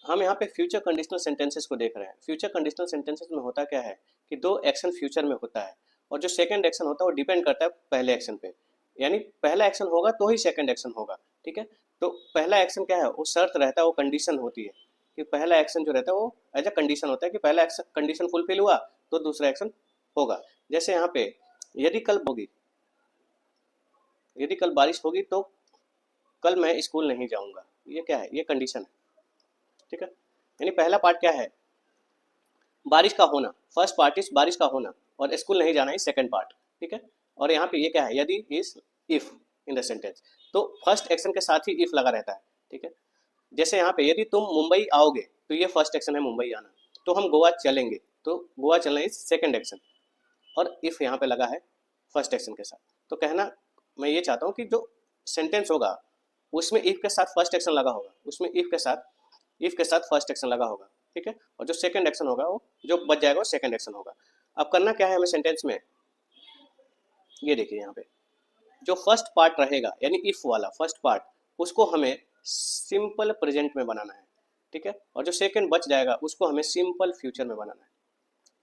हम यहाँ पे फ्यूचर कंडीशनल सेंटेंसेस को देख रहे हैं। फ्यूचर कंडीशनल सेंटेंसेस में होता क्या है कि दो एक्शन फ्यूचर में होता है और जो सेकंड एक्शन होता है वो डिपेंड करता है पहले एक्शन पे, यानी पहला एक्शन होगा तो ही सेकंड एक्शन होगा। ठीक है, तो पहला एक्शन क्या है, वो शर्त रहता है, वो कंडीशन होती है कि पहला एक्शन जो रहता है वो एज अ कंडीशन होता है कि पहला एक्शन कंडीशन फुलफिल हुआ तो दूसरा एक्शन होगा। जैसे यहाँ पे यदि कल होगी, यदि कल बारिश होगी तो कल मैं स्कूल नहीं जाऊंगा, ये क्या है, ये कंडीशन है। ठीक है, यानी पहला पार्ट क्या है, बारिश का होना, फर्स्ट पार्ट इज बारिश का होना, और स्कूल नहीं जाना इज सेकंड पार्ट। ठीक है, और यहाँ पे ये क्या है, यदि is if in the sentence, तो फर्स्ट एक्शन के साथ ही इफ लगा रहता है। ठीक है, जैसे यहाँ पे यदि तुम मुंबई आओगे तो ये फर्स्ट एक्शन है मुंबई आना, तो हम गोवा चलेंगे तो गोवा चलना इज सेकंड एक्शन, और इफ यहाँ पे लगा है फर्स्ट एक्शन के साथ। तो कहना मैं ये चाहता हूँ कि जो सेंटेंस होगा उसमें इफ के साथ फर्स्ट एक्शन लगा होगा, उसमें इफ के साथ फर्स्ट एक्शन लगा होगा। ठीक है, और जो सेकंड एक्शन होगा वो जो बच जाएगा वो सेकंड एक्शन होगा। अब करना क्या है हमें सेंटेंस में, ये देखिए यहाँ पे जो फर्स्ट पार्ट रहेगा यानी इफ वाला फर्स्ट पार्ट, उसको हमें सिंपल प्रेजेंट में बनाना है। ठीक है, और जो सेकंड बच जाएगा उसको हमें सिंपल फ्यूचर में बनाना है।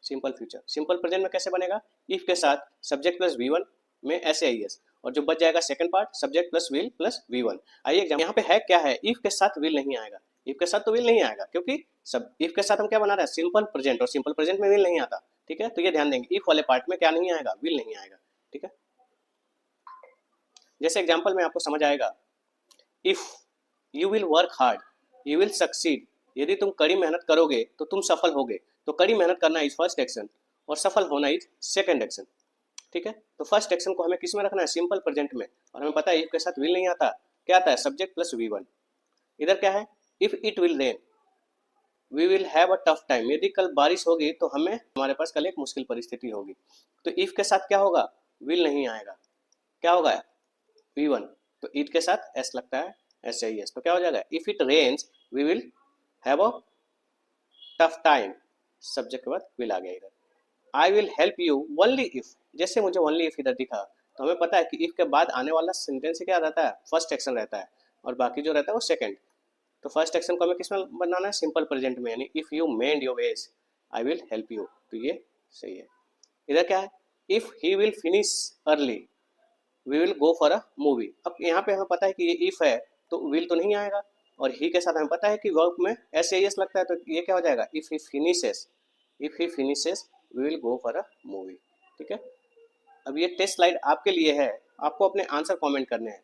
सिंपल फ्यूचर, सिंपल प्रेजेंट में कैसे बनेगा, इफ के साथ सब्जेक्ट प्लस वी1 में एस, और जो बच जाएगा second part subject plus will plus V1. आइए एग्जाम, यहाँ पे है क्या है, इफ के साथ विल नहीं आएगा, इफ के साथ तो विल नहीं आएगा क्योंकि सब इफ के साथ हम क्या बना रहे हैं, सिंपल प्रेजेंट, और सिंपल प्रेजेंट में विल नहीं आता। ठीक है, तो ये ध्यान देंगे, इफ वाले पार्ट में क्या नहीं आएगा, विल नहीं आएगा। ठीक है, जैसे एग्जाम्पल में आपको समझ आएगा, if you will work hard you will succeed, यदि तुम कड़ी मेहनत करोगे तो तुम सफल होगे। तो कड़ी मेहनत करना इज फर्स्ट एक्शन और सफल होना इज सेकंड एक्शन। ठीक है, तो फर्स्ट एक्शन को हमें किस में रखना है, सिंपल प्रेजेंट में, और हमें पता है इफ के साथ विल नहीं आता, क्या आता है, सब्जेक्ट प्लस वी1। इधर क्या है, if it will rain we will have a tough time, यदि कल बारिश होगी तो हमारे पास कल एक मुश्किल परिस्थिति होगी। तो इफ के साथ क्या होगा, विल नहीं आएगा, क्या होगा, वी1, तो इट के साथ एस लगता है, एस, तो क्या हो जाएगा, if it rains we will have a tough time, subject के बाद विल आ गया इधर। I will help you only if, जैसे मुझे ओनली इफ इधर दिखा तो हमें पता है कि इफ के बाद आने वाला सेंटेंस क्या रहता है, फर्स्ट एक्शन रहता है, और बाकी जो रहता है वो सेकंड। तो फर्स्ट एक्शन को हमें किस में बनाना है, सिंपल प्रेजेंट में, यानी if you mend your ways I will help you, तो ये सही है। इधर क्या है, if he will finish early we will go for a movie. अब यहाँ पे हमें पता है कि ये इफ है तो विल तो नहीं आएगा, और ही के साथ हमें पता है कि वर्ब में एस लगता है, तो ये क्या हो जाएगा, if he finishes we will go for a movie. ठीक है, अब ये टेस्ट स्लाइड आपके लिए है, आपको अपने आंसर कमेंट करने हैं।